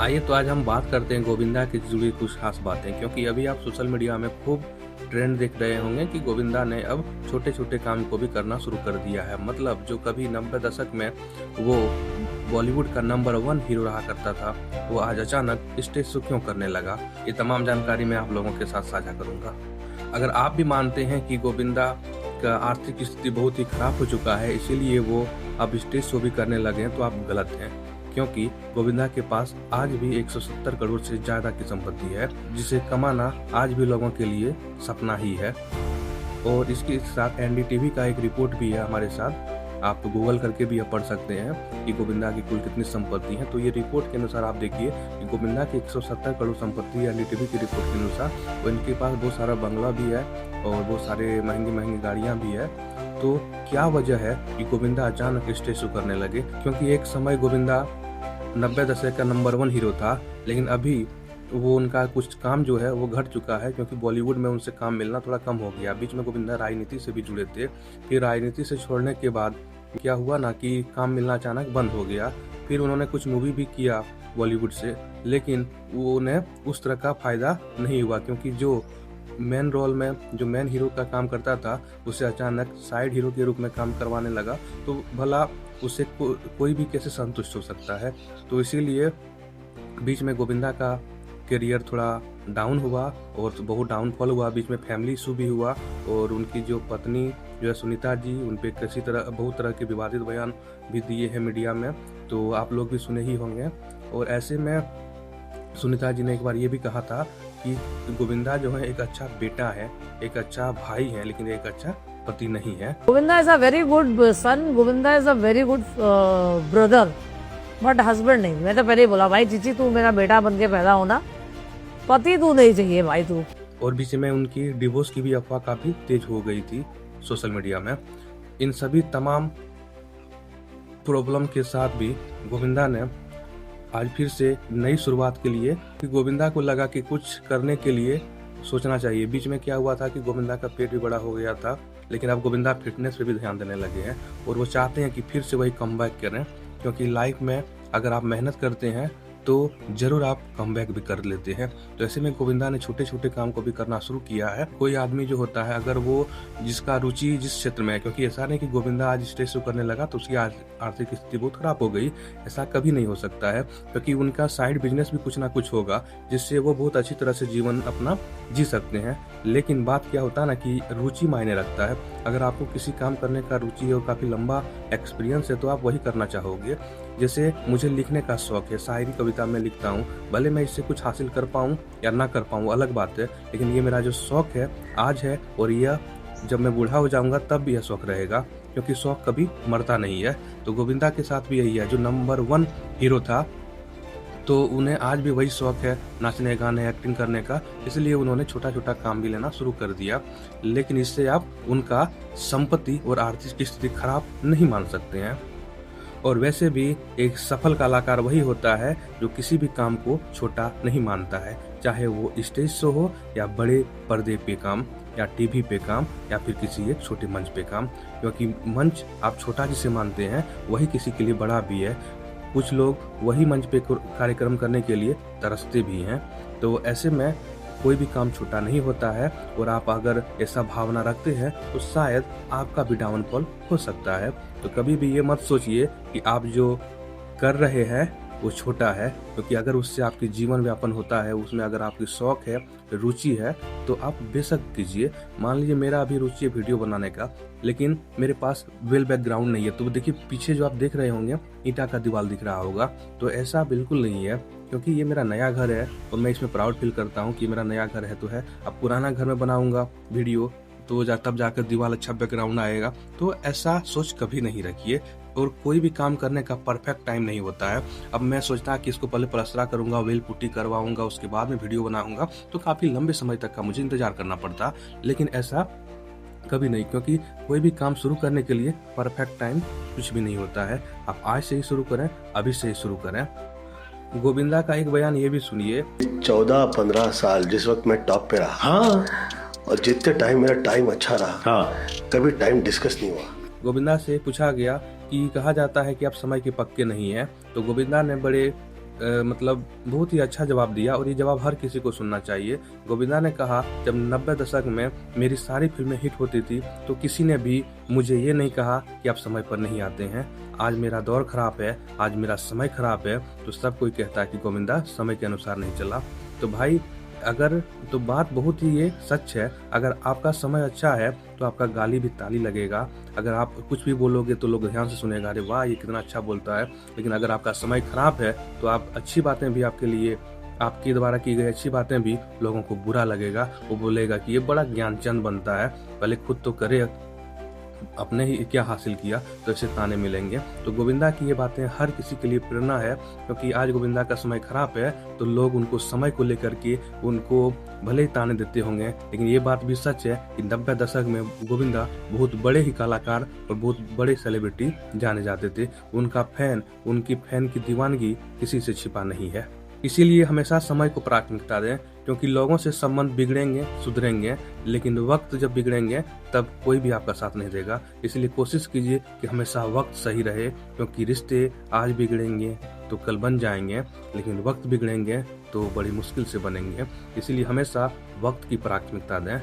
आइए तो आज हम बात करते हैं गोविंदा की जुड़ी कुछ खास बातें, क्योंकि अभी आप सोशल मीडिया में खूब ट्रेंड देख रहे होंगे कि गोविंदा ने अब छोटे छोटे काम को भी करना शुरू कर दिया है। मतलब जो कभी 90 दशक में वो बॉलीवुड का नंबर 1 हीरो रहा करता था, वो आज अचानक स्टेज शो क्यों करने लगा, ये तमाम जानकारी मैं आप लोगों के साथ साझा करूंगा। अगर आप भी मानते हैं कि गोविंदा का आर्थिक स्थिति बहुत ही खराब हो चुका है, इसीलिए वो अब स्टेज शो भी करने लगे हैं, तो आप गलत हैं। क्योंकि गोविंदा के पास आज भी 170 करोड़ से ज्यादा की संपत्ति है, जिसे कमाना आज भी लोगों के लिए सपना ही है। और इसके साथ एनडीटीवी का एक रिपोर्ट भी है हमारे साथ, आप गूगल करके भी पढ़ सकते हैं कि गोविंदा की कुल कितनी संपत्ति है। तो ये रिपोर्ट के अनुसार आप देखिए कि गोविंदा की 170 करोड़ संपत्ति है एनडीटीवी की रिपोर्ट के अनुसार। और इनके पास बहुत सारा बंगला भी है और बहुत सारे महंगी महंगी गाड़ियां भी है। तो क्या वजह है कि गोविंदा अचानक स्टेज शो करने लगे? क्योंकि एक समय गोविंदा 90 दशक का नंबर 1 हीरो था, लेकिन अभी वो उनका कुछ काम जो है वो घट चुका है, क्योंकि बॉलीवुड में उनसे काम मिलना थोड़ा कम हो गया। बीच में गोविंदा राजनीति से भी जुड़े थे, फिर राजनीति से छोड़ने के बाद क्या हुआ ना कि काम मिलना अचानक बंद हो गया। फिर उन्होंने कुछ मूवी भी किया बॉलीवुड से, लेकिन वो उन्हें उस तरह का फायदा नहीं हुआ, क्योंकि जो मेन रोल में जो मेन हीरो का काम करता था उसे अचानक साइड हीरो के रूप में काम करवाने लगा, तो भला उसे कोई भी कैसे संतुष्ट हो सकता है। तो इसीलिए बीच में गोविंदा का करियर थोड़ा डाउन हुआ और बहुत डाउनफॉल हुआ। बीच में फैमिली इशू भी हुआ और उनकी जो पत्नी जो है सुनीता जी, उन पे किसी तरह बहुत तरह के विवादित बयान भी दिए हैं मीडिया में, तो आप लोग भी सुने ही होंगे। और ऐसे में सुनीता जी ने एक बार ये भी कहा था कि गोविंदा जो है एक अच्छा बेटा है, एक अच्छा भाई है, लेकिन एक अच्छा पति नहीं है। Govinda is a very good son, Govinda is a very good brother, but husband नहीं। मैं तो पहले ही बोला भाई चीची तू मेरा बेटा बन के पैदा होना, पति तू नहीं चाहिए भाई तू। और बीच में उनकी डिवोर्स की भी अफवाह काफी तेज हो गई थी सोशल मीडिया में। इन सभी तमाम प्रॉब्लम के साथ भी गोविंदा ने आज फिर से नई शुरुआत के लिए कि गोविंदा को लगा कि कुछ करने के लिए सोचना चाहिए। बीच में क्या हुआ था कि गोविंदा का पेट भी बड़ा हो गया था, लेकिन अब गोविंदा फिटनेस पे भी ध्यान देने लगे हैं और वो चाहते हैं कि फिर से वही कमबैक करें, क्योंकि लाइफ में अगर आप मेहनत करते हैं तो जरूर आप कमबैक भी कर लेते हैं। तो ऐसे में गोविंदा ने छोटे छोटे काम को भी करना शुरू किया है। कोई आदमी जो होता है, अगर वो जिसका रुचि जिस क्षेत्र में है, क्योंकि ऐसा नहीं कि गोविंदा आज स्टेज शो करने लगा तो उसकी आर्थिक स्थिति बहुत खराब हो गई, ऐसा कभी नहीं हो सकता है, क्योंकि उनका साइड बिजनेस भी कुछ ना कुछ होगा जिससे वो बहुत अच्छी तरह से जीवन अपना जी सकते हैं। लेकिन बात क्या होता है ना कि रुचि मायने रखता है। अगर आपको किसी काम करने का रुचि है और काफी लंबा एक्सपीरियंस है तो आप वही करना चाहोगे। जैसे मुझे लिखने का शौक है, शायरी कविता मैं लिखता हूँ, भले मैं इससे कुछ हासिल कर पाऊँ या ना कर पाऊँ अलग बात है, लेकिन ये मेरा जो शौक है आज है और यह जब मैं बूढ़ा हो जाऊंगा तब भी यह शौक रहेगा, क्योंकि शौक कभी मरता नहीं है। तो गोविंदा के साथ भी यही है, जो नंबर 1 हीरो था तो उन्हें आज भी वही शौक है नाचने गाने एक्टिंग करने का, इसलिए उन्होंने छोटा छोटा काम भी लेना शुरू कर दिया। लेकिन इससे आप उनका संपत्ति और आर्थिक स्थिति खराब नहीं मान सकते हैं। और वैसे भी एक सफल कलाकार वही होता है जो किसी भी काम को छोटा नहीं मानता है, चाहे वो स्टेज शो हो या बड़े पर्दे पे काम या टीवी पे काम या फिर किसी एक छोटे मंच पे काम, क्योंकि मंच आप छोटा जिसे मानते हैं वही किसी के लिए बड़ा भी है। कुछ लोग वही मंच पे कार्यक्रम करने के लिए तरसते भी हैं। तो ऐसे में कोई भी काम छोटा नहीं होता है, और आप अगर ऐसा भावना रखते हैं तो शायद आपका भी डाउनफॉल हो सकता है। तो कभी भी ये मत सोचिए कि आप जो कर रहे हैं वो छोटा है, क्योंकि अगर उससे आपकी जीवन यापन होता है, उसमें अगर आपकी शौक है, रुचि है, तो आप बेशक कीजिए। मान लीजिए मेरा अभी रुचि है वीडियो बनाने का, लेकिन मेरे पास वेल बैकग्राउंड नहीं है, तो देखिए पीछे जो आप देख रहे होंगे ईंटा का दीवार दिख रहा होगा, तो ऐसा बिल्कुल नहीं है, क्योंकि ये मेरा नया घर है और मैं इसमें प्राउड फील करता हूँ कि मेरा नया घर है तो है। अब पुराना घर में बनाऊंगा वीडियो तो तब जाकर दीवार अच्छा बैकग्राउंड आएगा। तो ऐसा सोच कभी नहीं रखिए, और कोई भी काम करने का परफेक्ट टाइम नहीं होता है। अब मैं सोचता कि इसको पहले प्लास्टर करूंगा, वेल पुट्टी करवाऊंगा, उसके बाद में वीडियो बनाऊंगा, तो काफी लंबे समय तक का मुझे इंतजार करना पड़ता, लेकिन ऐसा कभी नहीं, क्योंकि कोई भी काम शुरू करने के लिए परफेक्ट टाइम कुछ भी नहीं होता है। आप आज से ही शुरू करें, अभी से ही शुरू करें। गोविंदा का एक बयान ये भी सुनिए। 14-15 साल जिस वक्त मैं टॉप पे रहा, हाँ, और जितने टाइम मेरा टाइम अच्छा रहा, हाँ, कभी टाइम डिस्कस नहीं हुआ। गोविंदा से पूछा गया कि कहा जाता है कि आप समय के पक्के नहीं हैं, तो गोविंदा ने बड़े मतलब बहुत ही अच्छा जवाब दिया और ये जवाब हर किसी को सुनना चाहिए। गोविंदा ने कहा, जब 90 दशक में मेरी सारी फिल्में हिट होती थी तो किसी ने भी मुझे ये नहीं कहा कि आप समय पर नहीं आते हैं। आज मेरा दौर खराब है, आज मेरा समय खराब है, तो सब कोई कहता है कि गोविंदा समय के अनुसार नहीं चला। तो भाई अगर तो बात बहुत ही ये सच है, अगर आपका समय अच्छा है तो आपका गाली भी ताली लगेगा। अगर आप कुछ भी बोलोगे तो लोग ध्यान से सुनेगा, अरे वाह ये कितना अच्छा बोलता है। लेकिन अगर आपका समय खराब है तो आप अच्छी बातें भी आपके लिए, आपके द्वारा की गई अच्छी बातें भी लोगों को बुरा लगेगा। वो बोलेगा कि ये बड़ा ज्ञानचंद बनता है, पहले खुद तो करे, अपने ही क्या हासिल किया, तो ऐसे ताने मिलेंगे। तो गोविंदा की ये बातें हर किसी के लिए प्रेरणा है, क्योंकि आज गोविंदा का समय खराब है तो लोग उनको समय को लेकर के उनको भले ही ताने देते होंगे, लेकिन ये बात भी सच है कि 90 दशक में गोविंदा बहुत बड़े ही कलाकार और बहुत बड़े सेलिब्रिटी जाने जाते थे। उनकी फैन की दीवानगी किसी से छिपा नहीं है। इसीलिए हमेशा समय को प्राथमिकता दें, क्योंकि लोगों से संबंध बिगड़ेंगे, सुधरेंगे, लेकिन वक्त जब बिगड़ेंगे तब कोई भी आपका साथ नहीं देगा। इसलिए कोशिश कीजिए कि हमेशा वक्त सही रहे, क्योंकि रिश्ते आज बिगड़ेंगे तो कल बन जाएंगे, लेकिन वक्त बिगड़ेंगे तो बड़ी मुश्किल से बनेंगे। इसलिए हमेशा वक्त की प्राथमिकता दें।